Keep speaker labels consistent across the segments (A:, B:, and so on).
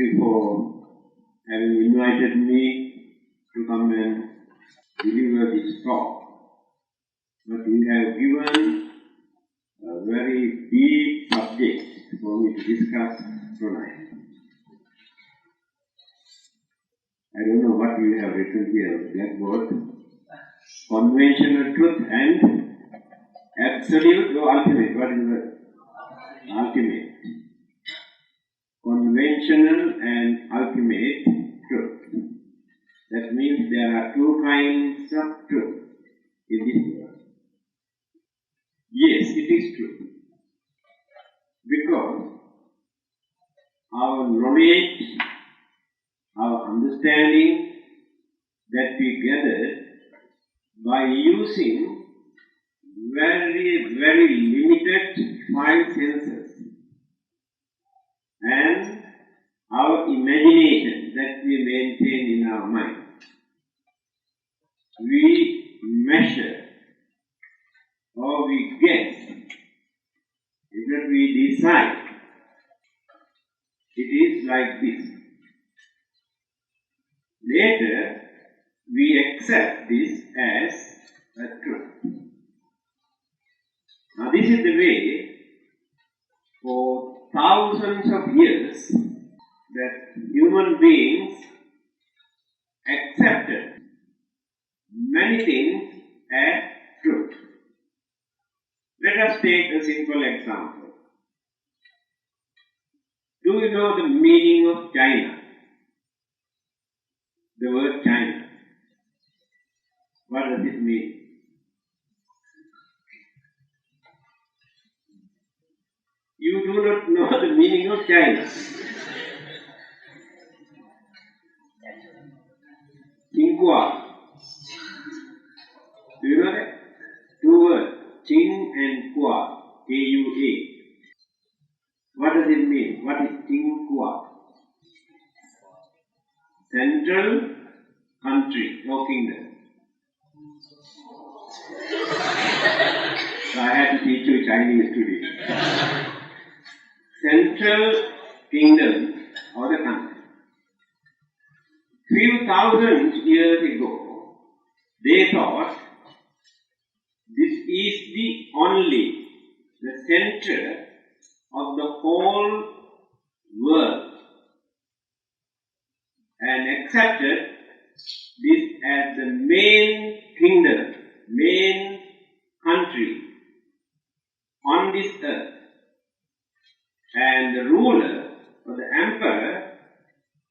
A: you for having invited me to come and deliver this talk. But you have given a very deep subject for me to discuss tonight. I don't know what you have written here on the blackboard. Conventional truth and absolute or ultimate. What is the word? Ultimate. Conventional and ultimate truth. That means there are two kinds of truth in this world. Yes, it is true. Because our knowledge, our understanding that we gathered by using very, very limited five senses and our imagination that we maintain in our mind. We measure or we guess, either we decide. It is like this. Later, we accept this as a truth. Now, this is the way for thousands of years that human beings accepted many things as truth. Let us take a simple example. Do you know the meaning of China? The word China. What does it mean? You do not know the meaning of China. Qinghua. Do you know that? Two words. Qing and Hua. K-U-A. What does it mean? What is Qinghua? Central country or kingdom. So I had to teach you Chinese today. Central kingdom or the country. 3,000 years ago, they thought this is the center of the whole world and accepted this as the main kingdom, main country on this earth. And the ruler or the emperor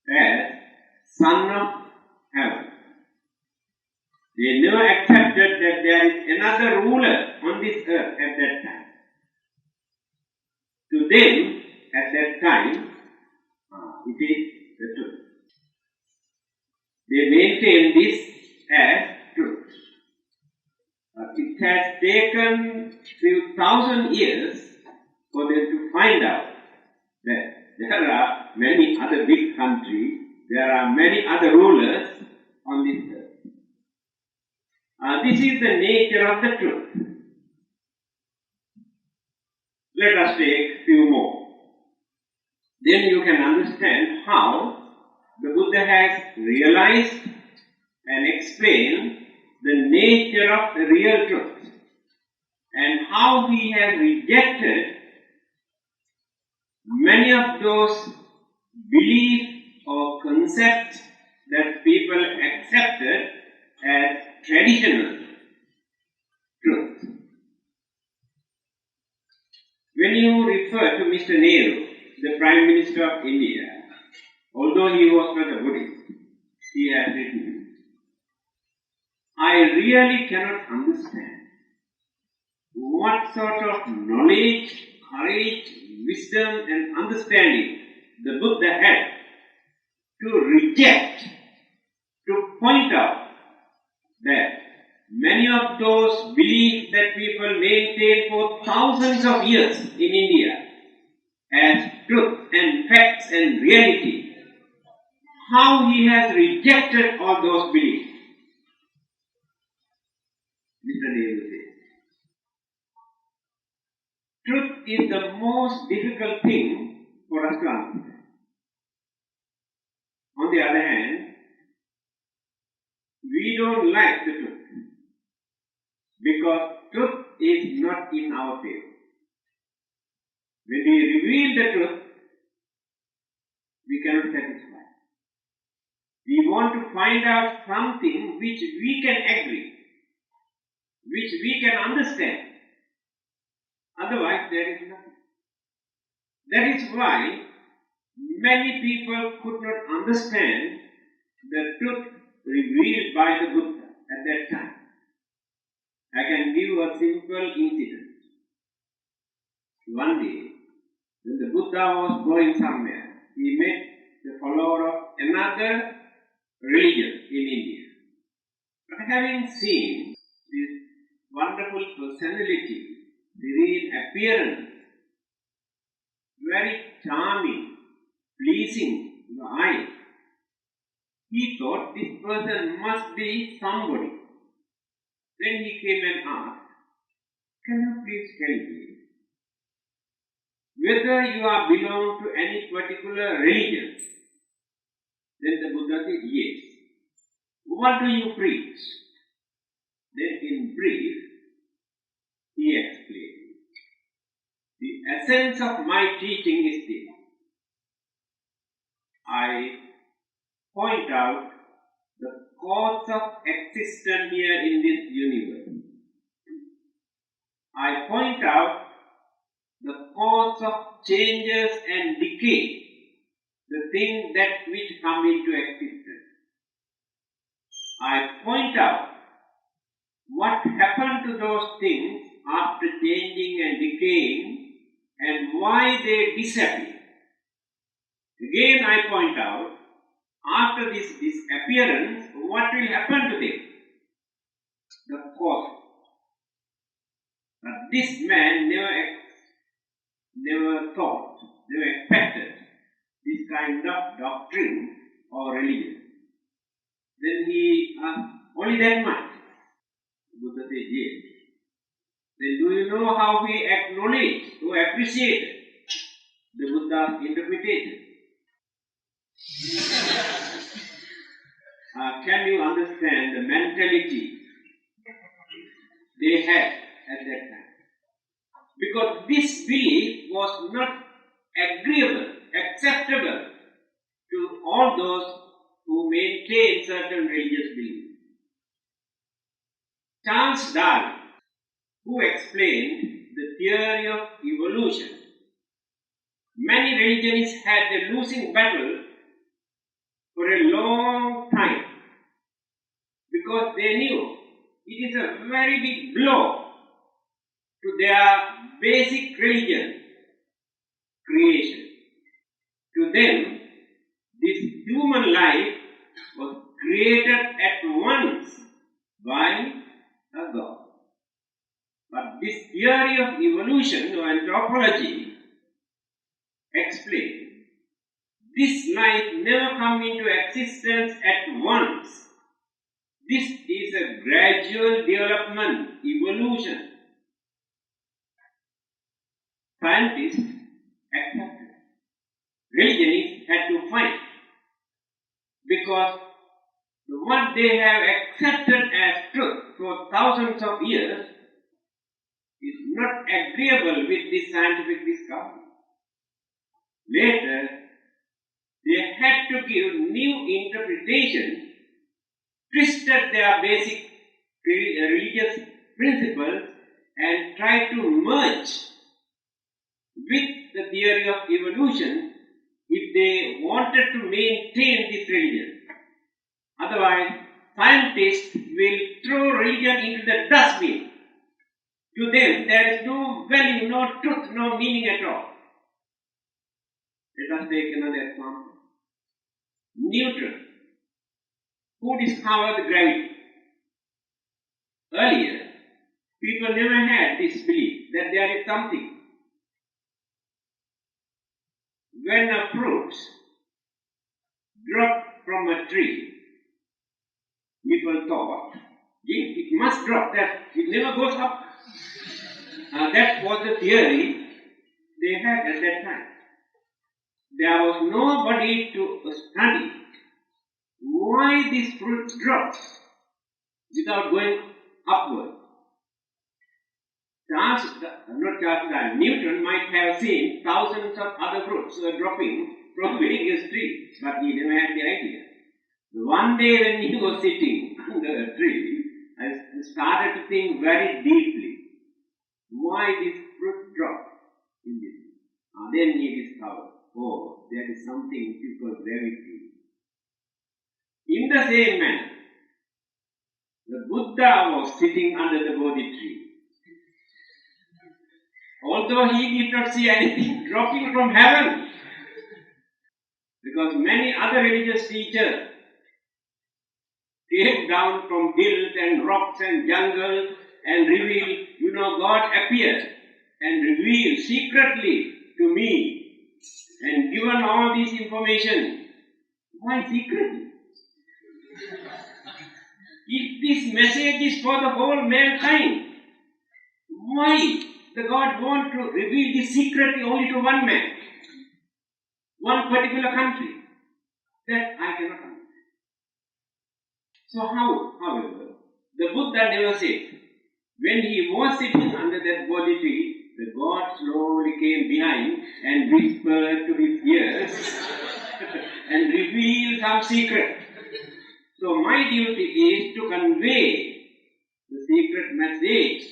A: as son of heaven. They never accepted that there is another ruler on this earth at that time. To them, at that time, it is the truth. They maintain this as truth. It has taken few thousand years for them to find out that there are many other big countries, there are many other rulers on this earth. This is the nature of the truth. Let us take few more. Then you can understand how the Buddha has realized and explained the nature of the real truth and how he has rejected many of those beliefs or concepts that people accepted as traditional truth. When you refer to Mr. Nehru, the Prime Minister of India, although he was not a Buddhist, he has written, I really cannot understand what sort of knowledge, courage, wisdom and understanding the Buddha had to reject, to point out that many of those beliefs that people maintain for thousands of years in India as truth and facts and reality, how he has rejected all those beliefs. Mr. Nehru says, truth is the most difficult thing for us to understand. the other hand, we don't like the truth because truth is not in our favor. When we reveal the truth, we cannot satisfy. We want to find out something which we can agree, which we can understand. Otherwise, there is nothing. That is why many people could not understand the truth revealed by the Buddha at that time. I can give a simple incident. One day, when the Buddha was going somewhere, he met the follower of another religion in India. But having seen this wonderful personality, serene appearance, very charming, pleasing to the eye, he thought this person must be somebody. Then he came and asked, "Can you please tell me whether you are belong to any particular religion?" Then the Buddha said, "Yes." "What do you preach?" Then in brief, he explained, "The essence of my teaching is this. I point out the cause of existence here in this universe. I point out the cause of changes and decay, the things that which come into existence. I point out what happened to those things after changing and decaying and why they disappear. Again I point out, after this disappearance, what will happen to them? The cause. But this man never thought, never expected this kind of doctrine or religion. Then he asked, "Only that much?" The Buddha said, "Yes." "Then do you know how we acknowledge or appreciate the Buddha's interpretation?" Can you understand the mentality they had at that time? Because this belief was not agreeable, acceptable to all those who maintain certain religious beliefs. Charles Darwin, who explained the theory of evolution, many religions had a losing battle for a long time because they knew it is a very big blow to their basic religion, creation. To them, this human life was created at once by a God. But this theory of evolution or anthropology explains this life never comes into existence at once. This is a gradual development, evolution. Scientists accepted. Religionists had to fight because what they have accepted as truth for thousands of years is not agreeable with this scientific discovery. Later, they had to give new interpretation, twisted their basic religious principles and tried to merge with the theory of evolution if they wanted to maintain this religion. Otherwise, scientists will throw religion into the dustbin. To them, there is no value, no truth, no meaning at all. Let us take another example. Newton, who discovered gravity. Earlier, people never had this belief that there is something. When a fruit dropped from a tree, people thought, it must drop, that it never goes up. That was the theory they had at that time. There was nobody to study why this fruit drops without going upward? Newton might have seen thousands of other fruits dropping from various trees, but he never had the idea. One day when he was sitting under a tree, I started to think very deeply, why this fruit dropped in this? Then he discovered, oh, there is something called gravity. In the same manner, the Buddha was sitting under the Bodhi tree. Although he did not see anything dropping from heaven, because many other religious teachers came down from hills and rocks and jungles and revealed, God appeared and revealed secretly to me and given all this information. Why secretly? If this message is for the whole mankind, why the God want to reveal this secretly only to one man, one particular country? That I cannot understand. So however, the Buddha never said, when he was sitting under that Bodhi tree, the God slowly came behind and whispered to his ears and revealed some secret. So my duty is to convey the secret message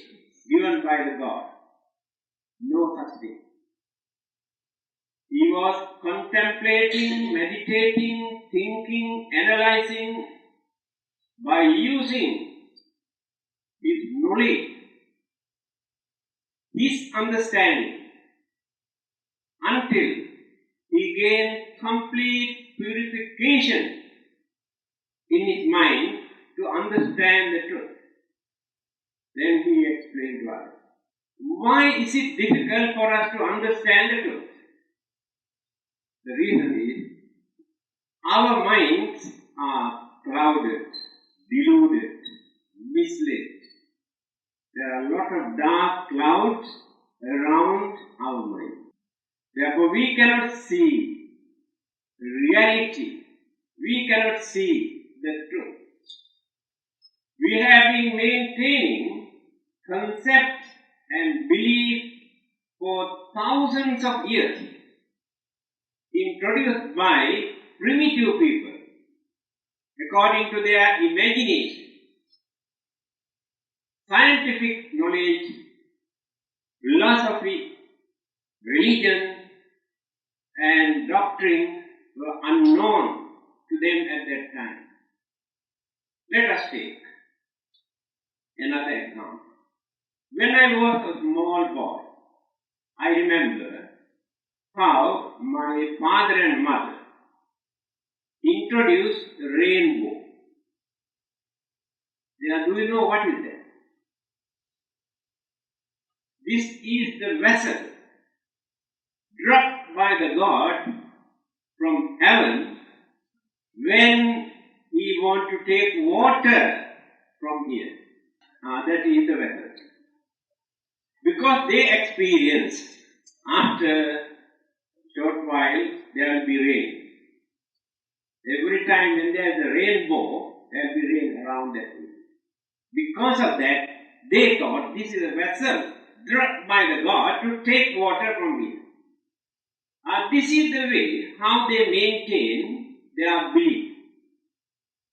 A: given by the God. No such thing. He was contemplating, meditating, thinking, analyzing by using his knowledge, his understanding, until he gained complete purification in his mind to understand the truth. Then he explained why. Why is it difficult for us to understand the truth? The reason is, our minds are clouded, deluded, misled. There are a lot of dark clouds around our mind. Therefore, we cannot see reality. We cannot see the truth. We have been maintaining concepts and belief for thousands of years, introduced by primitive people according to their imagination. Scientific knowledge, philosophy, religion, and doctrine were unknown to them at that time. Let us take another example. When I was a small boy, I remember how my father and mother introduced the rainbow. Do you know what is that? This is the vessel dropped by the God from heaven when he wants to take water from here. That is the vessel. Because they experience after a short while there will be rain. Every time when there is a rainbow, there will be rain around that. Because of that, they thought this is a vessel dropped by the God to take water from here. This is the way how they maintain their belief.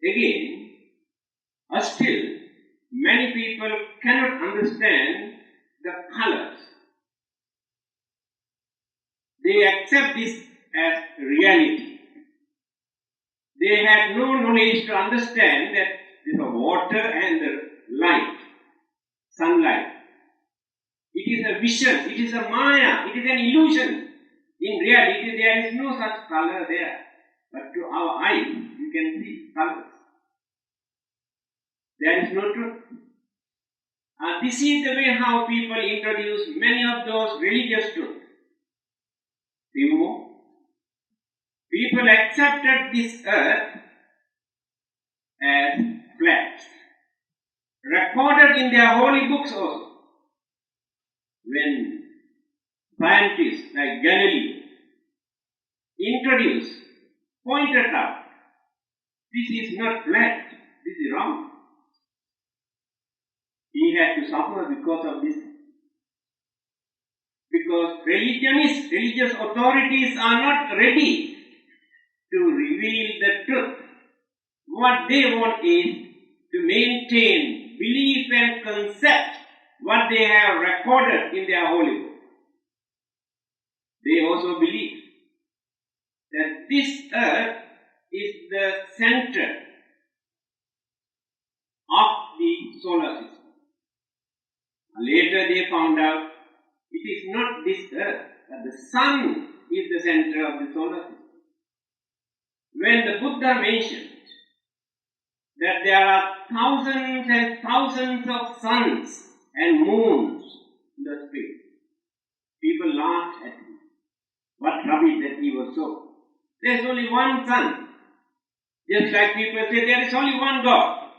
A: Again, still, many people cannot understand the colors. They accept this as reality. They had no knowledge to understand that the water and the light, sunlight, it is a vision, it is a maya, it is an illusion. In reality, there is no such color there. But to our eyes, you can see colors. There is no truth. This is the way how people introduce many of those religious truths. People accepted this earth as flat, recorded in their holy books also. When scientists like Galileo pointed out This is not flat. This is wrong. He had to suffer because of this. Because religious authorities are not ready to reveal the truth. What they want is to maintain belief and concept what they have recorded in their holy book. They also believe that this earth is the center of the solar system. Later they found out it is not this earth, but the sun is the center of the solar system. When the Buddha mentioned that there are thousands and thousands of suns and moons in the space, people laughed at him. What rubbish that he was so. There is only one sun. Just like people say there is only one God.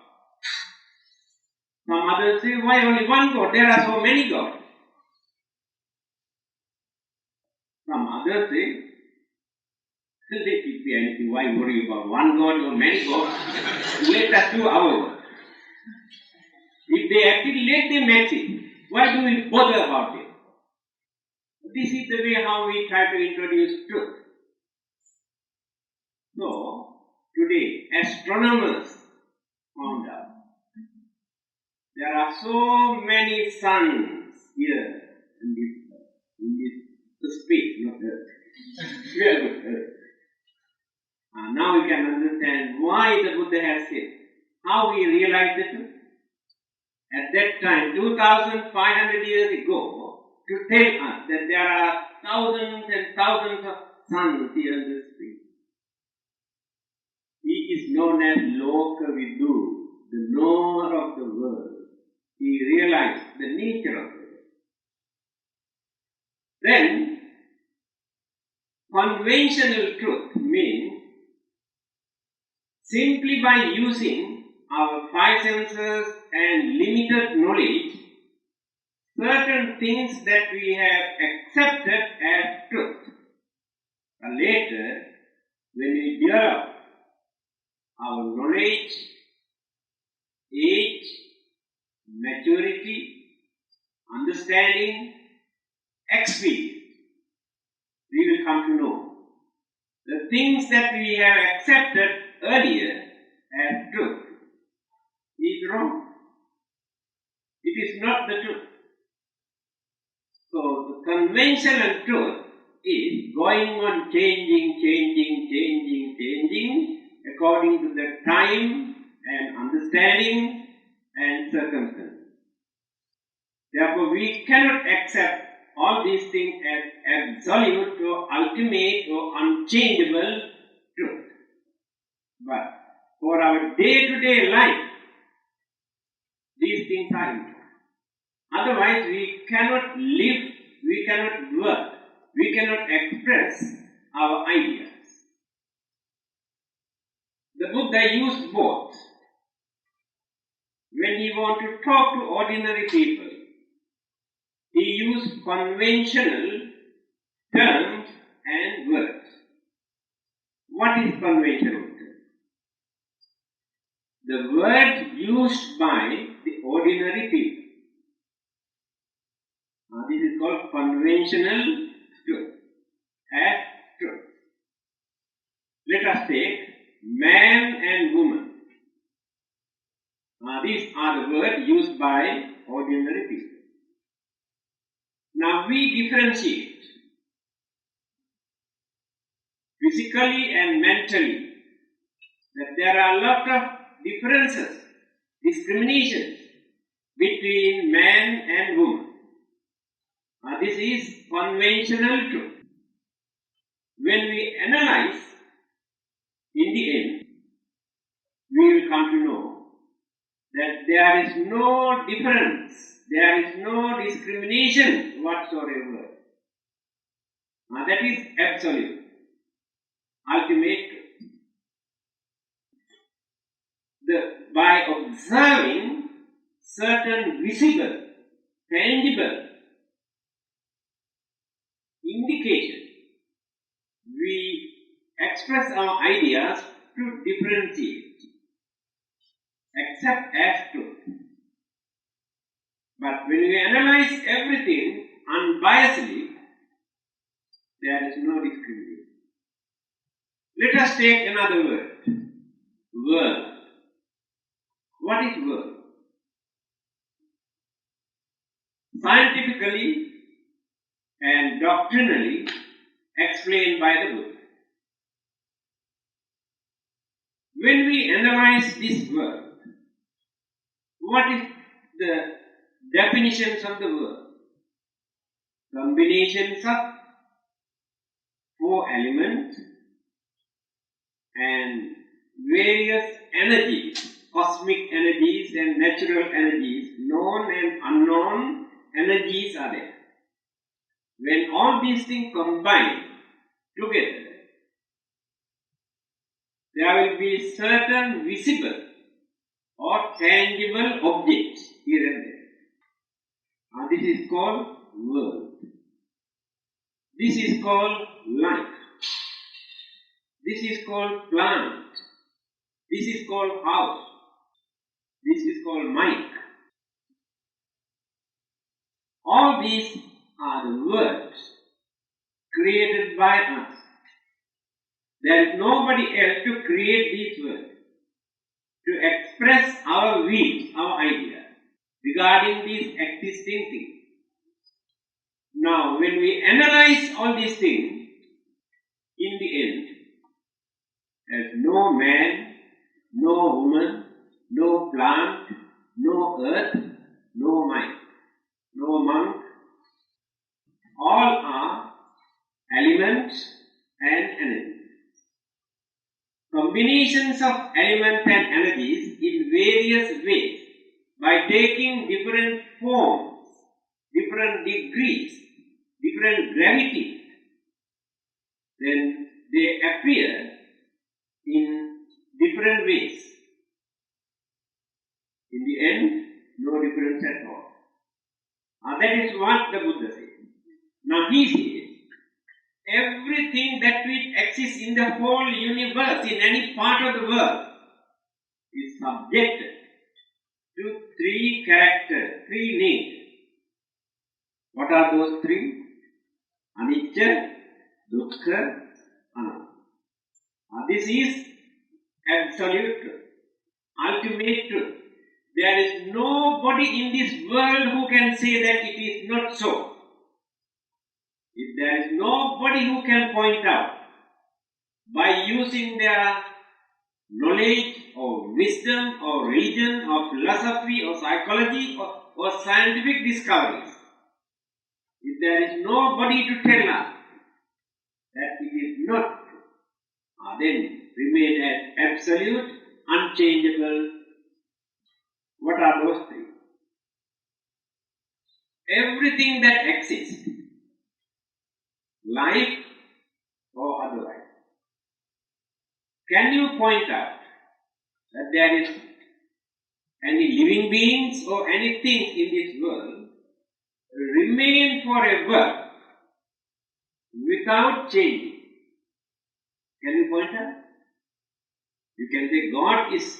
A: Some others say, why only one God? There are so many gods. Some others say, let it be anything, why worry about one God or many gods? Let us do our work. If they actually let them act, why do we bother about it? This is the way how we try to introduce truth. So, today, astronomers found out there are so many suns here in this space, not Earth. We are good Earth. Now we can understand why the Buddha has said, how we realize the truth. At that time, 2,500 years ago, to tell us that there are thousands and thousands of suns here in this space. He is known as Lokavidu, the knower of the world. He realized the nature of it. Then, conventional truth means simply by using our five senses and limited knowledge, certain things that we have accepted as truth. But later, when we develop our knowledge, age, maturity, understanding, experience, we will come to know the things that we have accepted earlier as truth is wrong. It is not the truth. So the conventional truth is going on changing according to the time and understanding and circumstances. Therefore, we cannot accept all these things as absolute or ultimate or unchangeable truth. But for our day-to-day life, these things are important. Otherwise, we cannot live, we cannot work, we cannot express our ideas. The Buddha used both. When he wanted to talk to ordinary people, he used conventional terms and words. What is conventional term? The word used by the ordinary people. This is called conventional truth, as truth. Let us take man and woman. These are the words used by ordinary people. Now we differentiate physically and mentally that there are a lot of differences, discriminations between man and woman. This is conventional truth. When we analyze, in the end, we will come to know that there is no difference, there is no discrimination whatsoever. That is absolute, ultimate truth. By observing certain visible, tangible indication, we express our ideas to differentiate, accept as truth. But when we analyze everything unbiasedly, there is no discrimination. Let us take another word. World. What is world? Scientifically and doctrinally explained by the Buddha. When we analyze this word, what is the definitions of the word? Combinations of 4 elements and various energies, cosmic energies and natural energies, known and unknown energies are there. When all these things combine together, there will be certain visible or tangible objects here and there. This is called world. This is called life. This is called plant. This is called house. This is called mic. All these are the words created by us. There is nobody else to create these words, to express our views, our ideas regarding these existing things. Now, when we analyze all these things, in the end, there's no man, no woman, no plant, no earth, no mind, no monk. All are elements and energies. Combinations of elements and energies in various ways by taking different forms, different degrees, different gravity, then they appear in different ways. In the end, no difference at all. That is what the Buddha said. Now he says, everything that which exists in the whole universe, in any part of the world, is subjected to 3 characters, 3 names. What are those 3? Anicca, Dukkha, Anatta. This is absolute truth, ultimate truth. There is nobody in this world who can say that it is not so. If there is nobody who can point out by using their knowledge or wisdom or religion or philosophy or psychology or scientific discoveries, if there is nobody to tell us that it is not true, then remain as absolute, unchangeable. What are those 3? Everything that exists, life or otherwise. Can you point out that there is any living beings or anything in this world remain forever without changing? Can you point out? You can say God is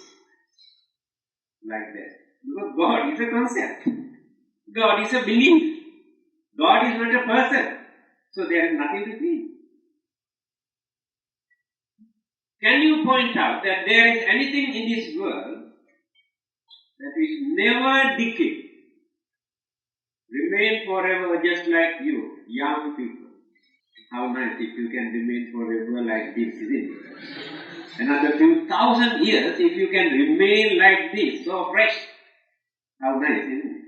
A: like that. Because God is a concept. God is a belief. God is not a person. So there is nothing to be. Can you point out that there is anything in this world that is never decay, remain forever just like you, young people? How nice if you can remain forever like this, isn't it? Another few thousand years, if you can remain like this, so fresh, how nice, isn't it?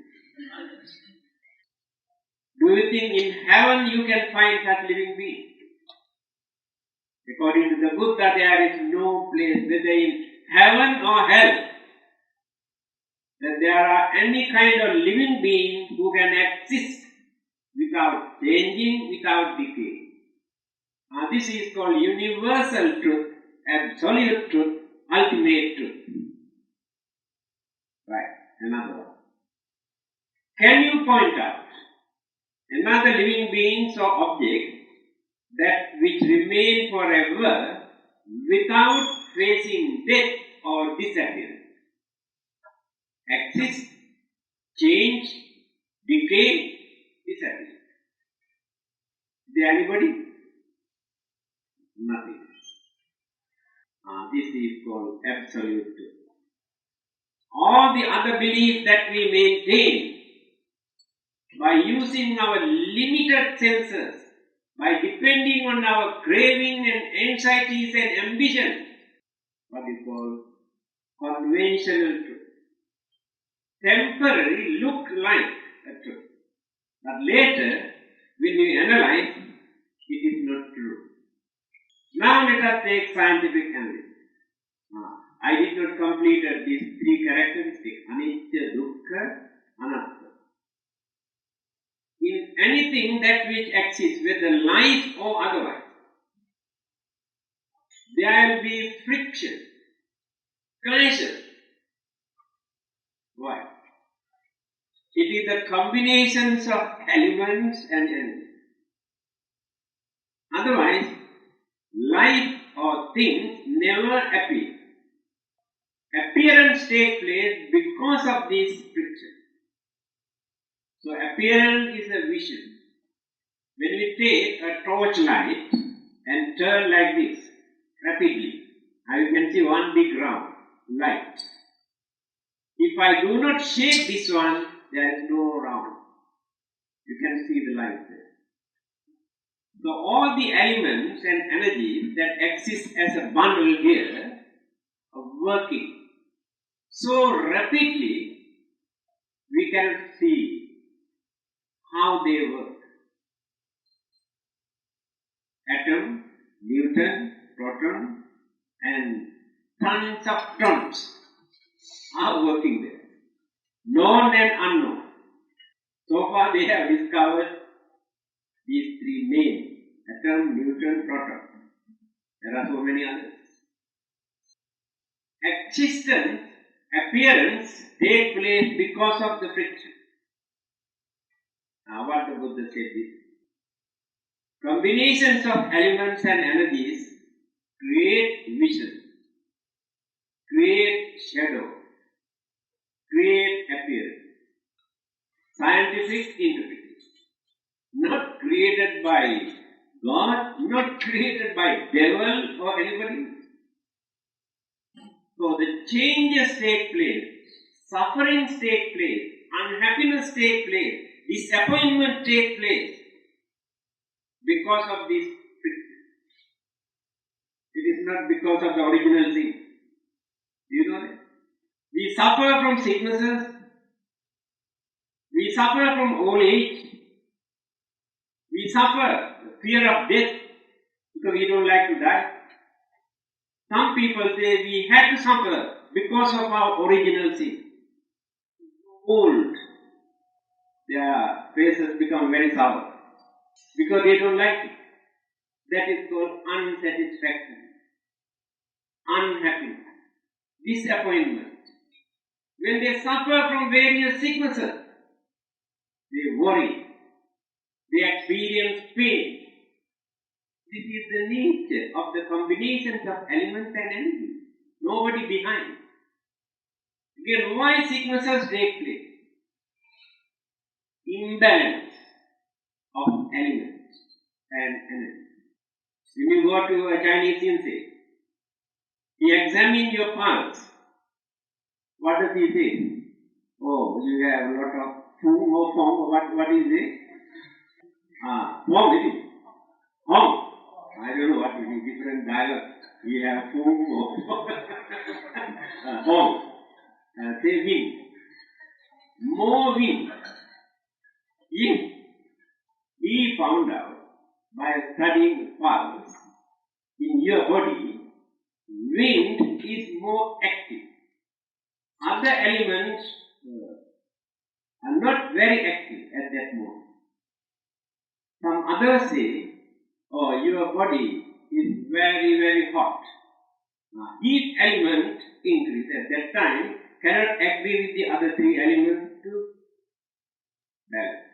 A: Do you think in heaven you can find that living being? According to the Buddha, there is no place, whether in heaven or hell, that there are any kind of living being who can exist without changing, without decay. This is called universal truth, absolute truth, ultimate truth. Right, another one. Can you point out another living beings or object that which remain forever without facing death or disappearance. Exist, change, decay, disappear. Is there anybody? Nothing. This is called absolute truth. All the other beliefs that we maintain by using our limited senses, by depending on our craving and anxieties and ambition, what is called conventional truth. Temporarily look like a truth, but later, when you analyze, it is not true. Now let us take scientific analysis. I did not complete these three characteristics: anicca, dukkha, anatta. In anything that which exists, whether life or otherwise, there will be friction, collision. Why? It is the combinations of elements and energies. Otherwise, life or things never appear. Appearance takes place because of this friction. So appearance is a vision. When we take a torchlight and turn like this rapidly, now you can see one big round light. If I do not shake this one, there is no round. You can see the light there. So all the elements and energies that exist as a bundle here are working so rapidly, we cannot see how they work. Atom, Newton, proton, and tons of tons are working there. Known and unknown. So far they have discovered these three names: atom, Newton, proton. There are so many others. Existence, appearance take place because of the friction. Now what the Buddha said is, combinations of elements and energies create vision, create shadow, create appearance. Scientific interpretation. Not created by God, not created by devil or anybody. So the changes take place, sufferings take place, unhappiness take place, disappointment take place because of this friction. It is not because of the original sin. Do you know that? We suffer from sicknesses, we suffer from old age, we suffer fear of death because we don't like to die. Some people say we had to suffer because of our original sin. Old, their faces become very sour because they don't like it. That is called unsatisfaction, unhappiness, disappointment. When they suffer from various sicknesses, they worry, they experience pain. This is the nature of the combinations of elements and energy. Nobody behind. Again, why sicknesses take place? Imbalance of elements and energy. When you go to a Chinese sensei, he examines your pulse. What does he say? Oh, you have a lot of foam or foam. What is it? Foam, is it? Foam. I don't know what it is. Different dialect. We have foam or foam. Say wind. More wind. If he found out by studying pulse in your body, wind is more active. Other elements are not very active at that moment. Some others say, oh, your body is very, very hot. Heat element increase at that time cannot agree with the other three elements to balance.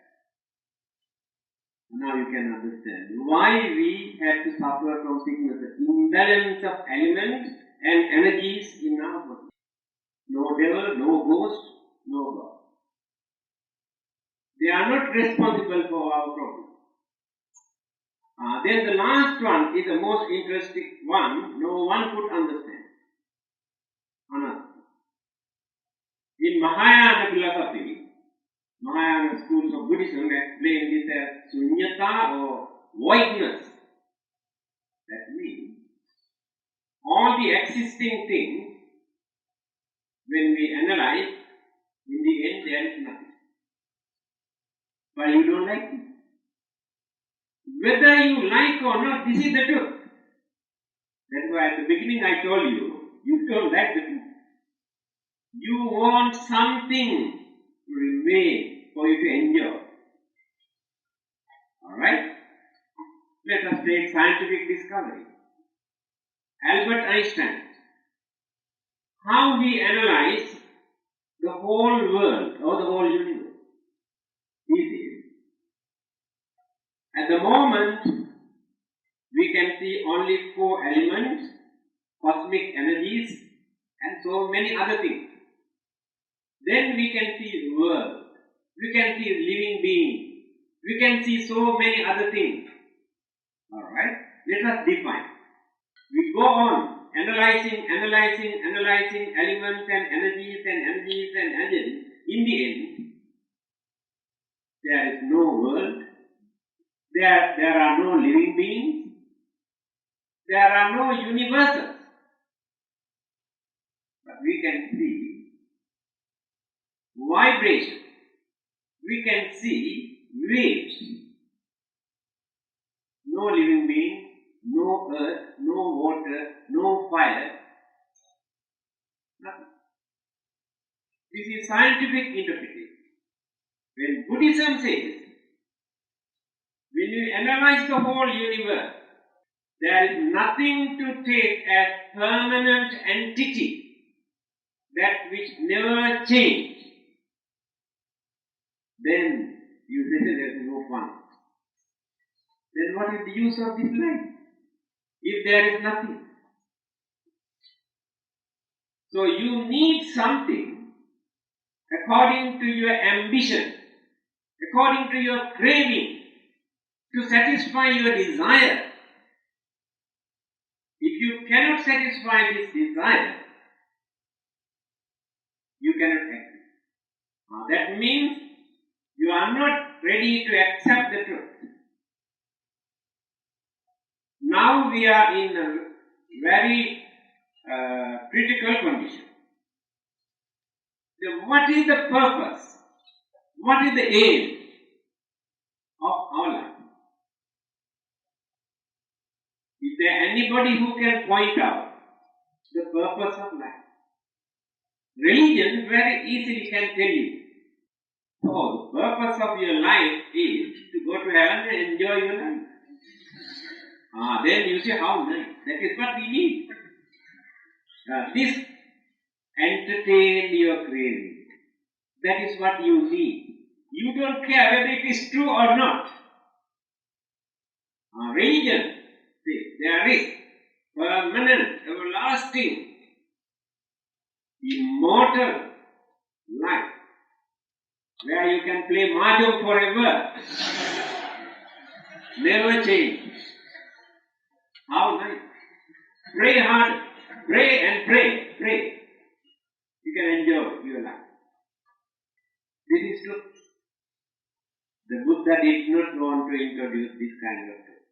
A: Now you can understand why we have to suffer from sickness. The imbalance of elements and energies in our body. No devil, no ghost, no God. They are not responsible for our problem. Then the last one is the most interesting one. No one could understand. Another. In Mahayana philosophy, Mahayana schools of Buddhism explain this as sunyata or voidness. That means all the existing things, when we analyze, in the end there is nothing. But you don't like it. Whether you like or not, this is the truth. That's why at the beginning I told you, you don't like the truth. You want something to remain for you to enjoy. Alright? Let us take scientific discovery. Albert Einstein, how he analyzed the whole world or the whole universe. He said, at the moment, we can see only 4 elements, cosmic energies, and so many other things. Then we can see the world, we can see living beings, we can see so many other things. Alright, let us define. We go on analyzing elements and energies. In the end, there is no world, there are no living beings, there are no universes. But we can see vibration, we can see waves. No living being, no earth, no water, no fire, nothing. This is scientific interpretation. When Buddhism says, when you analyze the whole universe, there is nothing to take as permanent entity, that which never change. Then you say there is no fun. Then what is the use of this life if there is nothing? So you need something according to your ambition, according to your craving, to satisfy your desire. If you cannot satisfy this desire, you cannot act. That means you are not ready to accept the truth. Now we are in a very critical condition. What is the purpose? What is the aim of our life? Is there anybody who can point out the purpose of life? Religion very easily can tell you. So, the purpose of your life is to go to heaven and enjoy your life. Then you say, how nice. That is what we need. This entertain your craving. That is what you need. You don't care whether it is true or not. Religion, see, there is permanent, everlasting, immortal life, where you can play mahjong forever, never change. How nice. Pray hard, pray and pray. You can enjoy your life. This is true. The Buddha did not want to introduce this kind of truth.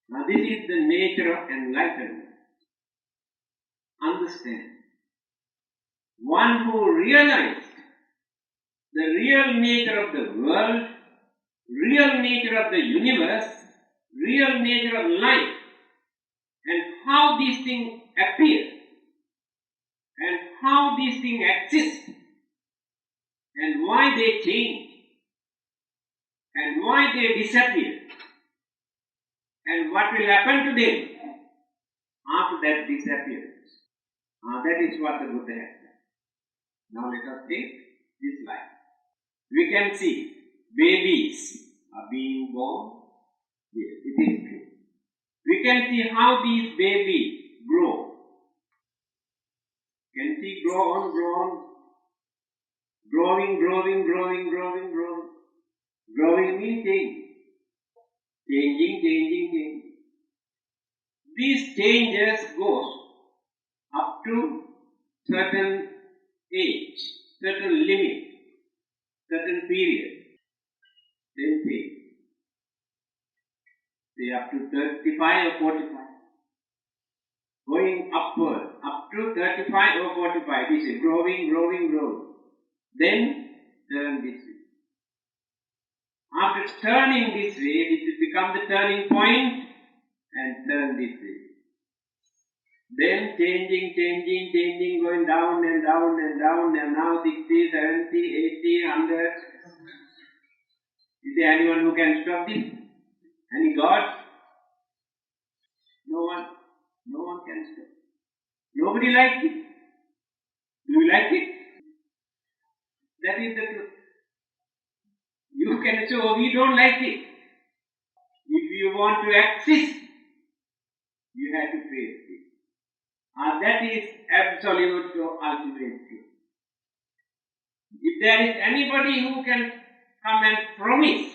A: Now this is the nature of enlightenment. Understand. One who realized the real nature of the world, real nature of the universe, real nature of life, and how these things appear, and how these things exist, and why they change, and why they disappear, and what will happen to them after that disappearance. That is what the Buddha has done. Now let us take this life. We can see babies are being born. Yes, it is true. We can see how these babies grow. Can see grow on, growing. Growing means change. Changing. These changes goes up to certain age, certain limit, certain period. Then say up to 35 or 45. Going upward, up to 35 or 45. This is growing. Then turn this way. After turning this way, this will become the turning point and turn this way. Then changing, going down and now 60, 70, 80, 100. Is there anyone who can stop this? Any God? No one can stop. Nobody likes it. Do you like it? That is the truth. You can say, oh, we don't like it. If you want to exist, you have to face it. That is absolute or ultimate truth. If there is anybody who can come and promise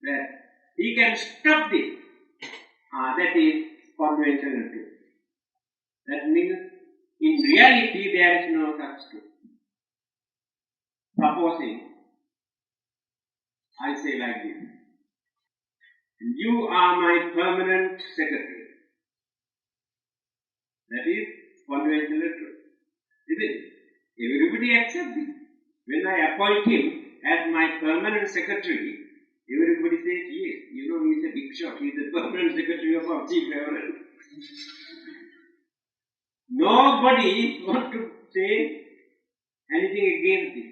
A: that he can stop this, that is conventional truth. That means in reality there is no such truth. Supposing I say like this, you are my permanent secretary. That is conventional truth. Isn't it? Everybody accepts it. When I appoint him as my permanent secretary, everybody says yes. You know, he's a big shot. He's the permanent secretary of our chief reverend. Nobody wants to say anything against it.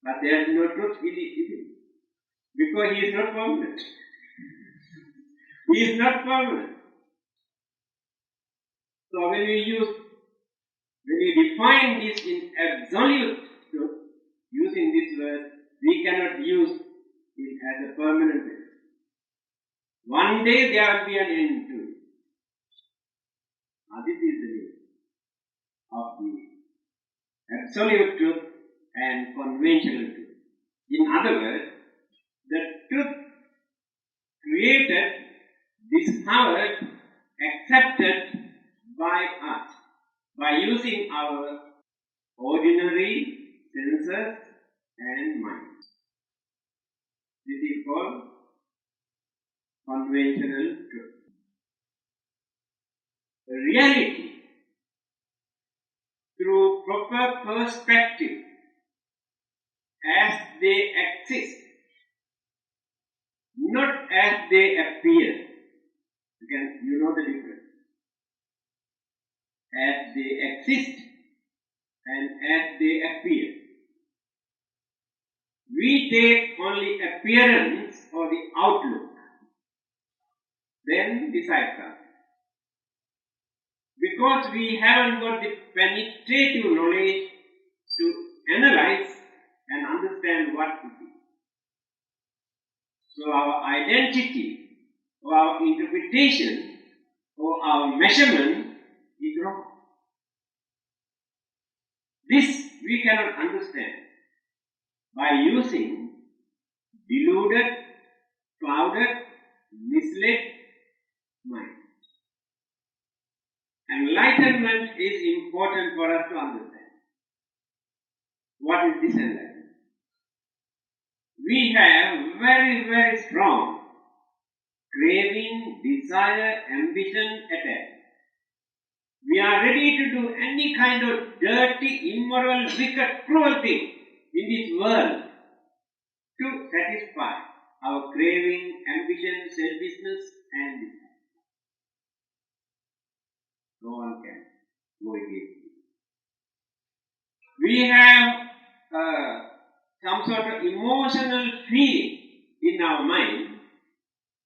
A: But there is no truth in it. Because he is not permanent. He is not permanent. So when we define this in absolute truth, using this word, we cannot use it as a permanent thing. One day there will be an end to it. This is the meaning of the absolute truth and conventional truth. In other words, the truth created, discovered, accepted by us, by using our ordinary senses and mind. This is called conventional truth. Reality, through proper perspective, as they exist, not as they appear. You know the difference. As they exist and as they appear. We take only appearance or the outlook, then decide something. Because we haven't got the penetrative knowledge to analyze and understand what it is. So our identity or our interpretation or our measurement is wrong. This we cannot understand by using deluded, clouded, misled mind. Enlightenment is important for us to understand. What is this enlightenment? We have very strong craving, desire, ambition, attachment. We are ready to do any kind of dirty, immoral, wicked, cruel thing in this world to satisfy our craving, ambition, selfishness and desire. No one can go against it. We have some sort of emotional feeling in our mind.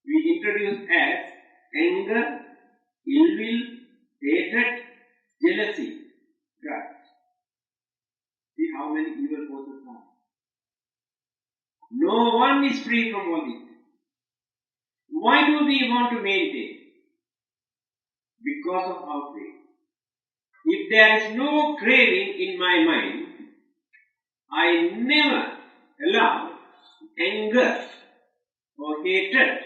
A: We introduce as anger, ill will, hatred, jealousy, grudge. See how many evil forces are. No one is free from all these. Why do we want to maintain? because of our faith. If there is no craving in my mind, I never allow anger or hatred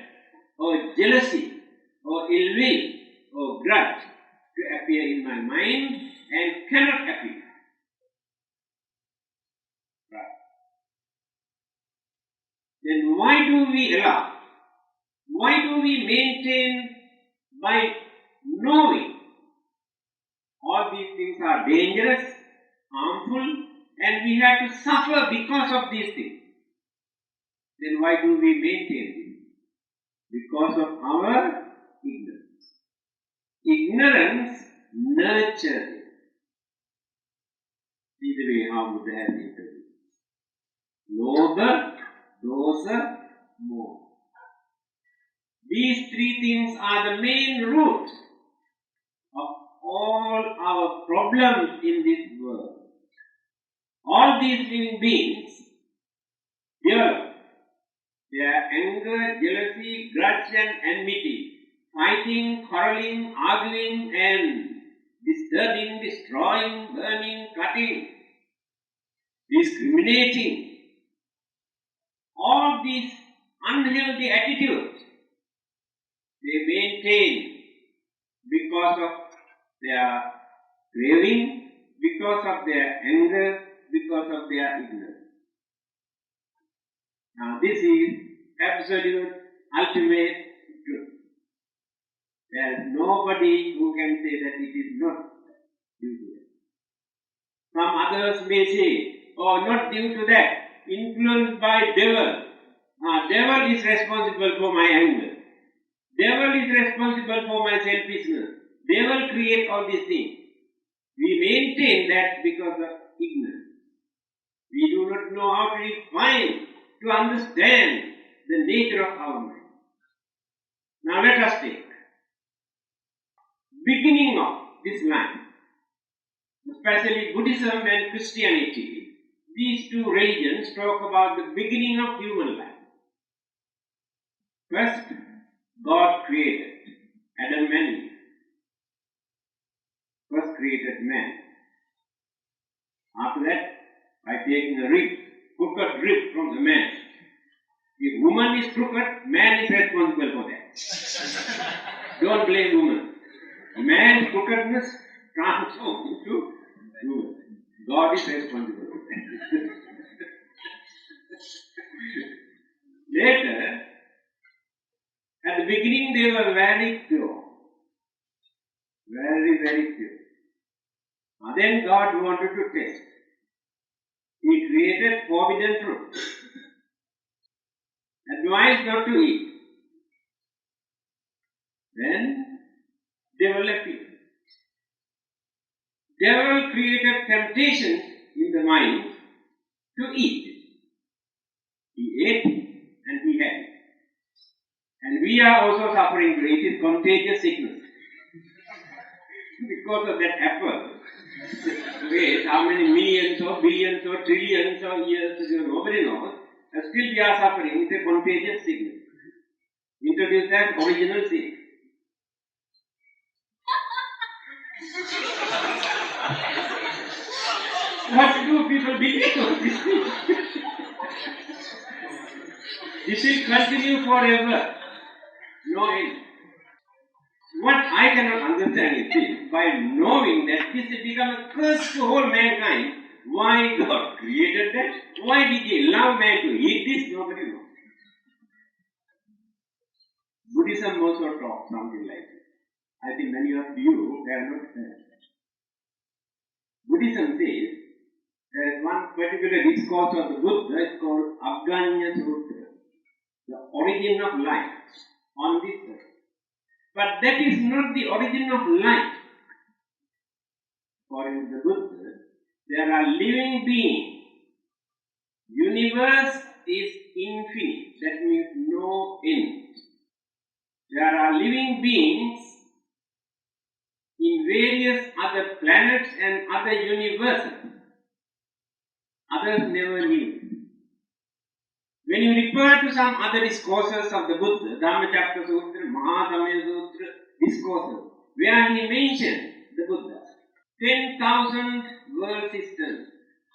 A: or jealousy or ill will or grudge to appear in my mind and cannot appear. Right. Then why do we allow? Why do we maintain by knowing all these things are dangerous, harmful, and we have to suffer because of these things? Then why do we maintain this? Because of our ignorance. Ignorance nurtures it. See the way how Buddha has introduced. Lobha, dosa, moha. These three things are the main root of all our problems in this world. All these living beings develop their anger, jealousy, grudge and enmity, fighting, quarreling, arguing and disturbing, destroying, burning, cutting, discriminating. All these unhealthy attitudes they maintain because of their craving, because of their anger, because of their ignorance. Now this is absolute, ultimate truth. There is nobody who can say that it is not due to that. Some others may say, oh, not due to that, influenced by devil. Devil is responsible for my anger. Devil is responsible for my selfishness. Devil create all these things. We maintain that because of ignorance. We do not know how to define, to understand the nature of our mind. Now let us take beginning of this line, especially Buddhism and Christianity. These two religions talk about the beginning of human life. First, God created Adam and Eve. First created man. After that, by taking a rib, crooked rib from the man. If woman is crooked, man is responsible for that. Don't blame woman. Man's crookedness transforms into woman. God is responsible for that. Later, at the beginning they were very pure. Very, very pure. Then God wanted to test. He created forbidden fruit. Advised not to eat. Then devil appeared. Devil created temptation in the mind to eat. He ate and he had it. And we are also suffering from it. It is contagious sickness. Because of that apple. Wait, how many millions or billions or trillions of years ago, nobody knows. And still we are suffering. It's a contagious sickness. Introduce that original sin. What do people believe of this thing? This will continue forever. No end. What I cannot understand is this, by knowing that this has become a curse to all mankind, why God created that? Why did He allow man to eat this? Nobody knows. Buddhism also talks something like this. I think many of you have not heard. Buddhism says there is one particular discourse of the Buddha, it's called Aganya Sutra, the origin of life on this earth. But that is not the origin of life. For in the Buddha, there are living beings. Universe is infinite, that means no end. There are living beings in various other planets and other universes. Others never knew. When you refer to some other discourses of the Buddha, Dhammacakka Sutra, Mahadhamma Sutra, discourses, where he mentioned the Buddha. 10,000 world systems,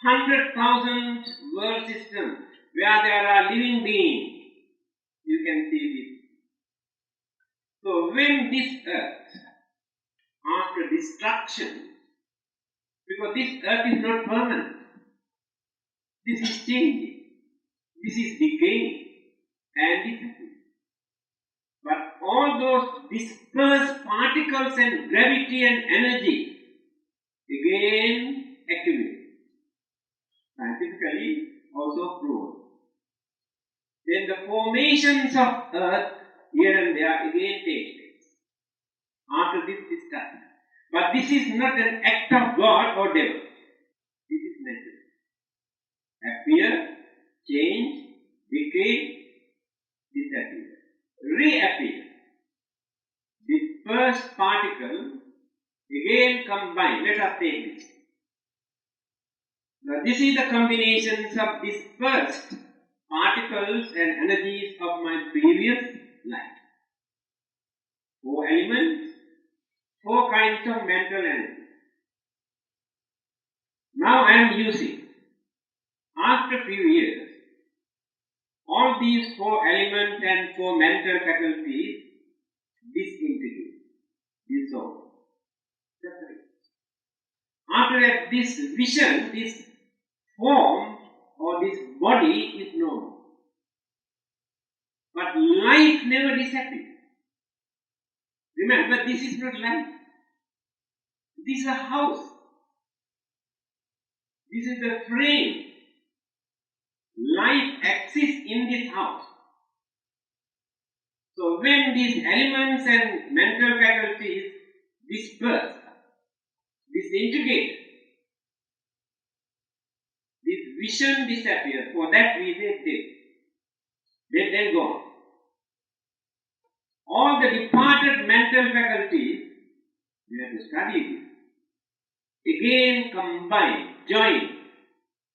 A: 100,000 world systems, where there are living beings. You can see this. So when this earth, after destruction, because this earth is not permanent, this is changing, this is decaying and disappearing. But all those dispersed particles and gravity and energy again accumulate. Scientifically also proven. Then the formations of earth here and there again take place after this destruction. But this is not an act of God or devil. This is natural. Appear, change, decay, disappear, reappear. Dispersed particle again combine. Let us take this. Now this is the combinations of dispersed particles and energies of my previous life. 4 elements, 4 kinds of mental energy. Now I am using, after few years, all these 4 elements and 4 mental faculties disintegrate, dissolve, separate. After that, this vision, this form or this body is no more. But life never disappears. Remember, this is not life. This is a house. This is the frame. Life exists in this house. So when these elements and mental faculties disperse, disintegrate, this vision disappears. For that we say dead. Dead and gone. All the departed mental faculties, we have to study this, again combine, join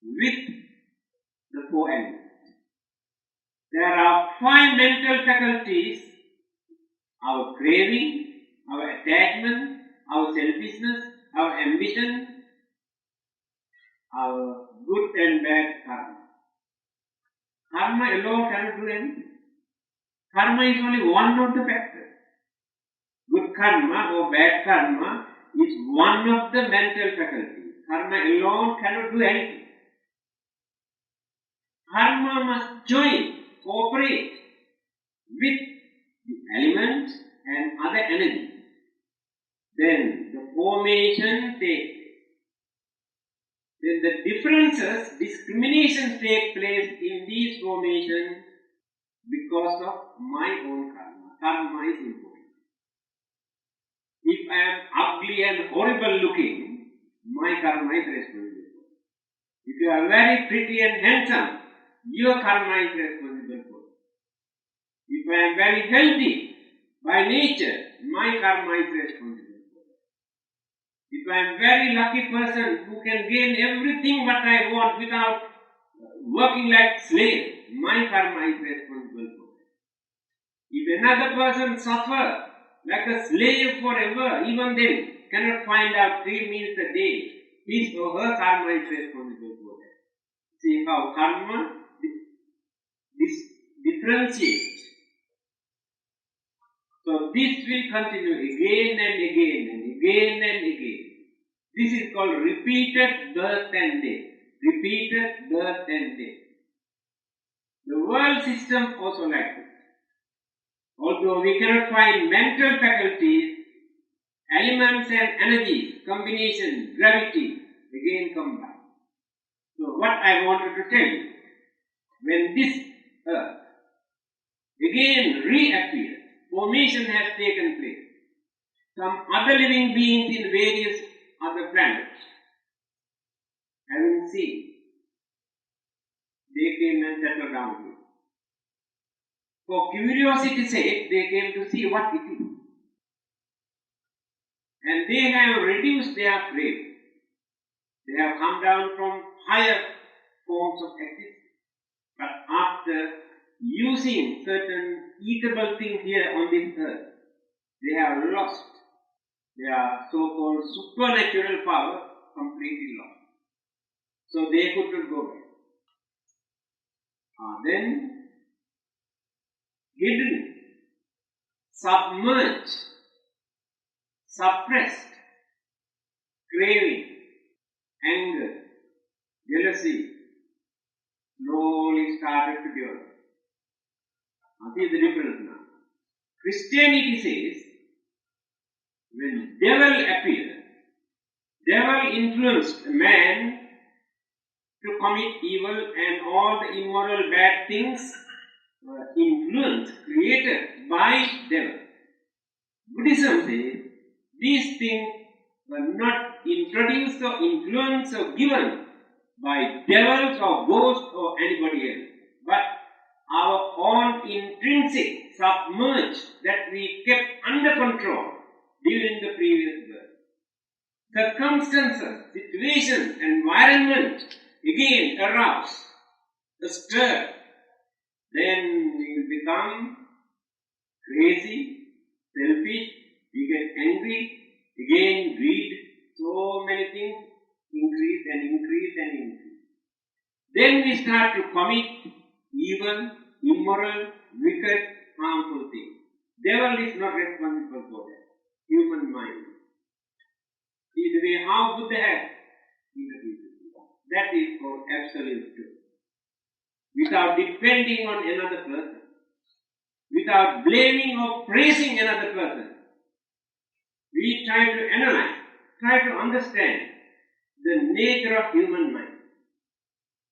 A: with the 4 elements. There are 5 mental faculties: our craving, our attachment, our selfishness, our ambition, our good and bad karma. Karma alone cannot do anything. Karma is only one of the factors. Good karma or bad karma is one of the mental faculties. Karma alone cannot do anything. Karma must join, cooperate with the elements and other energies. Then the formation takes place. Then the differences, discriminations take place in these formations because of my own karma. Karma is important. If I am ugly and horrible looking, my karma is responsible for it. If you are very pretty and handsome, your karma is responsible for it. If I am very healthy by nature, my karma is responsible for it. If I am very lucky person who can gain everything what I want without working like slave, my karma is responsible for it. If another person suffer like a slave forever, even then cannot find out 3 meals a day, his or her karma is responsible for that. See how karma differentiates. So this will continue again and again and again and again. This is called repeated birth and death. Repeated birth and death. The world system also like this. Although we cannot find mental faculties, elements and energies, combination, gravity, again combine. So what I wanted to tell you, when this earth again reappears, formation has taken place. Some other living beings in various other planets, having seen, they came and settled down here. For curiosity's sake, they came to see what it is. And they have reduced their craving. They have come down from higher forms of existence. But after using certain eatable things here on this earth, they have lost their so-called supernatural power completely lost. So they could not go back. Then hidden, submerged, suppressed, craving, anger, jealousy, slowly started to develop. This is the difference now. Christianity says, when devil appeared, devil influenced man to commit evil, and all the immoral bad things were influenced, created by devil. Buddhism says these things were not introduced or influenced or given by devils or ghosts or anybody else, but our own intrinsic submerged that we kept under control during the previous birth. Circumstances, situations, environment again arouse, stir. Then we will become crazy, selfish, we get angry, again greed, so many things increase and increase and increase. Then we start to commit evil, immoral, wicked, harmful things. Devil is not responsible for that. Human mind. See the way how Buddha has introduced it. That is called absolute truth. Without depending on another person, without blaming or praising another person, we try to analyze, try to understand the nature of human mind.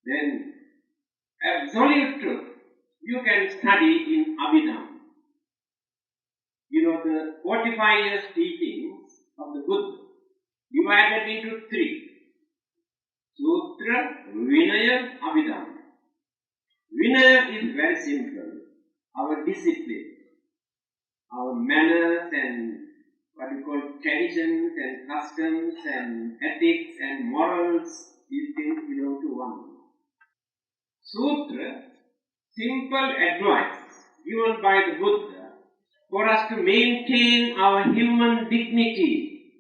A: Then absolute truth you can study in Abhidhamma. You know, the 45 years teachings of the Buddha divided into 3. Sutra, Vinaya, Abhidhamma. Vinaya is very simple. Our discipline, our manners and what we call traditions and customs and ethics and morals, these things belong to one. Sutra, simple advice given by the Buddha for us to maintain our human dignity,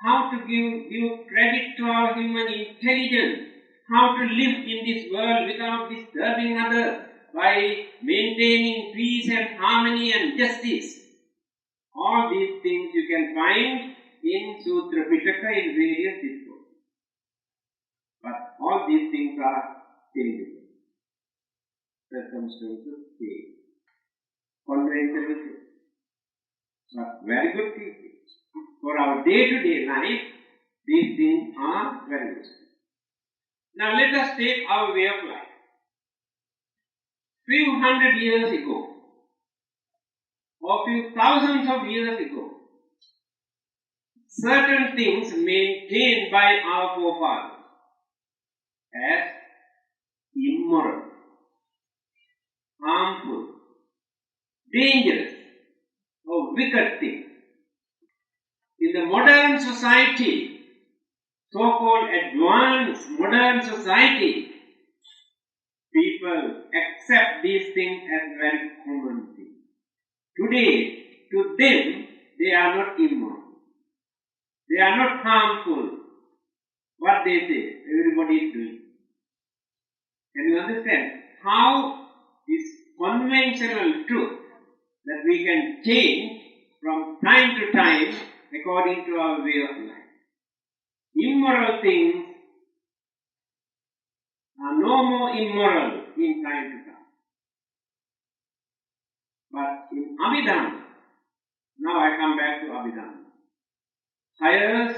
A: how to give credit to our human intelligence, how to live in this world without disturbing others by maintaining peace and harmony and justice. All these things you can find in Sutra Pitaka in various discourses. But all these things are changeable. Circumstances change. Conventional things. But very good teaching. For our day-to-day life, these things are very useful. Now let us take our way of life. Few hundred years ago, or few thousands of years ago, certain things maintained by our forefathers as immoral, harmful, dangerous, or wicked things. In the modern society, so-called advanced modern society, people accept these things as very common things. Today, to them, they are not immoral. They are not harmful. What they say, everybody is doing. Can you understand how this conventional truth that we can change from time to time according to our way of life? Immoral things are no more immoral in time to time. But in Abhidhamma, now I come back to Abhidhamma, hires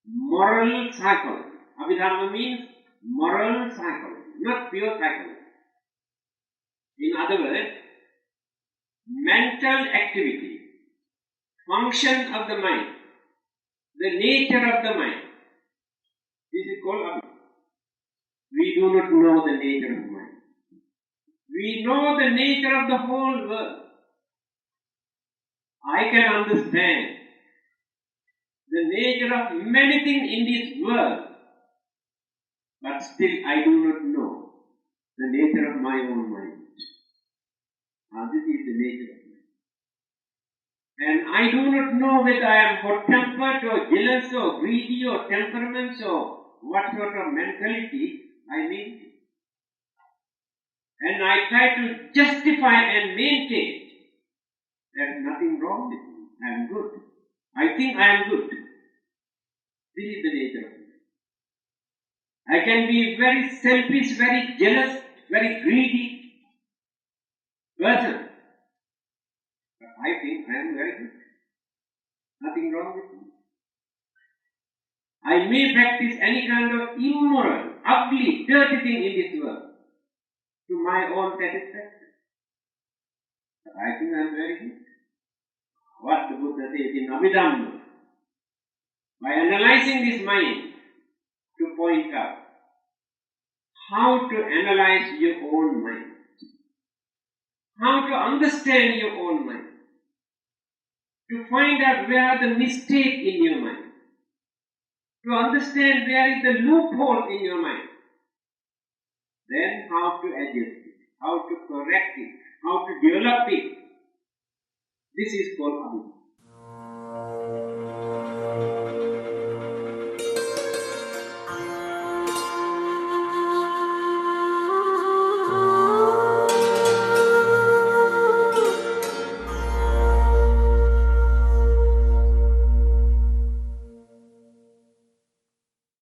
A: moral psychology. Abhidhamma means moral psychology, not pure psychology. In other words, mental activity, function of the mind, the nature of the mind. This is called Abhidhamma. We do not know the nature of mind. We know the nature of the whole world. I can understand the nature of many things in this world, but still I do not know the nature of my own mind. This is the nature of mind. And I do not know whether I am hot-tempered or jealous or greedy or temperament or what sort of mentality I mean. And I try to justify and maintain there is nothing wrong with me. I am good. I think I am good. This is the nature of it. I can be very selfish, very jealous, very greedy person. But I think I am very good. Nothing wrong with me. I may practice any kind of immoral, ugly, dirty thing in this world to my own satisfaction. But I think I am very good. What the Buddha says in Abhidhamma, by analyzing this mind to point out how to analyze your own mind, how to understand your own mind, to find out where the mistake in your mind, to understand where is the loophole in your mind, then how to adjust it, how to correct it, how to develop it. This is called Abhidhamma.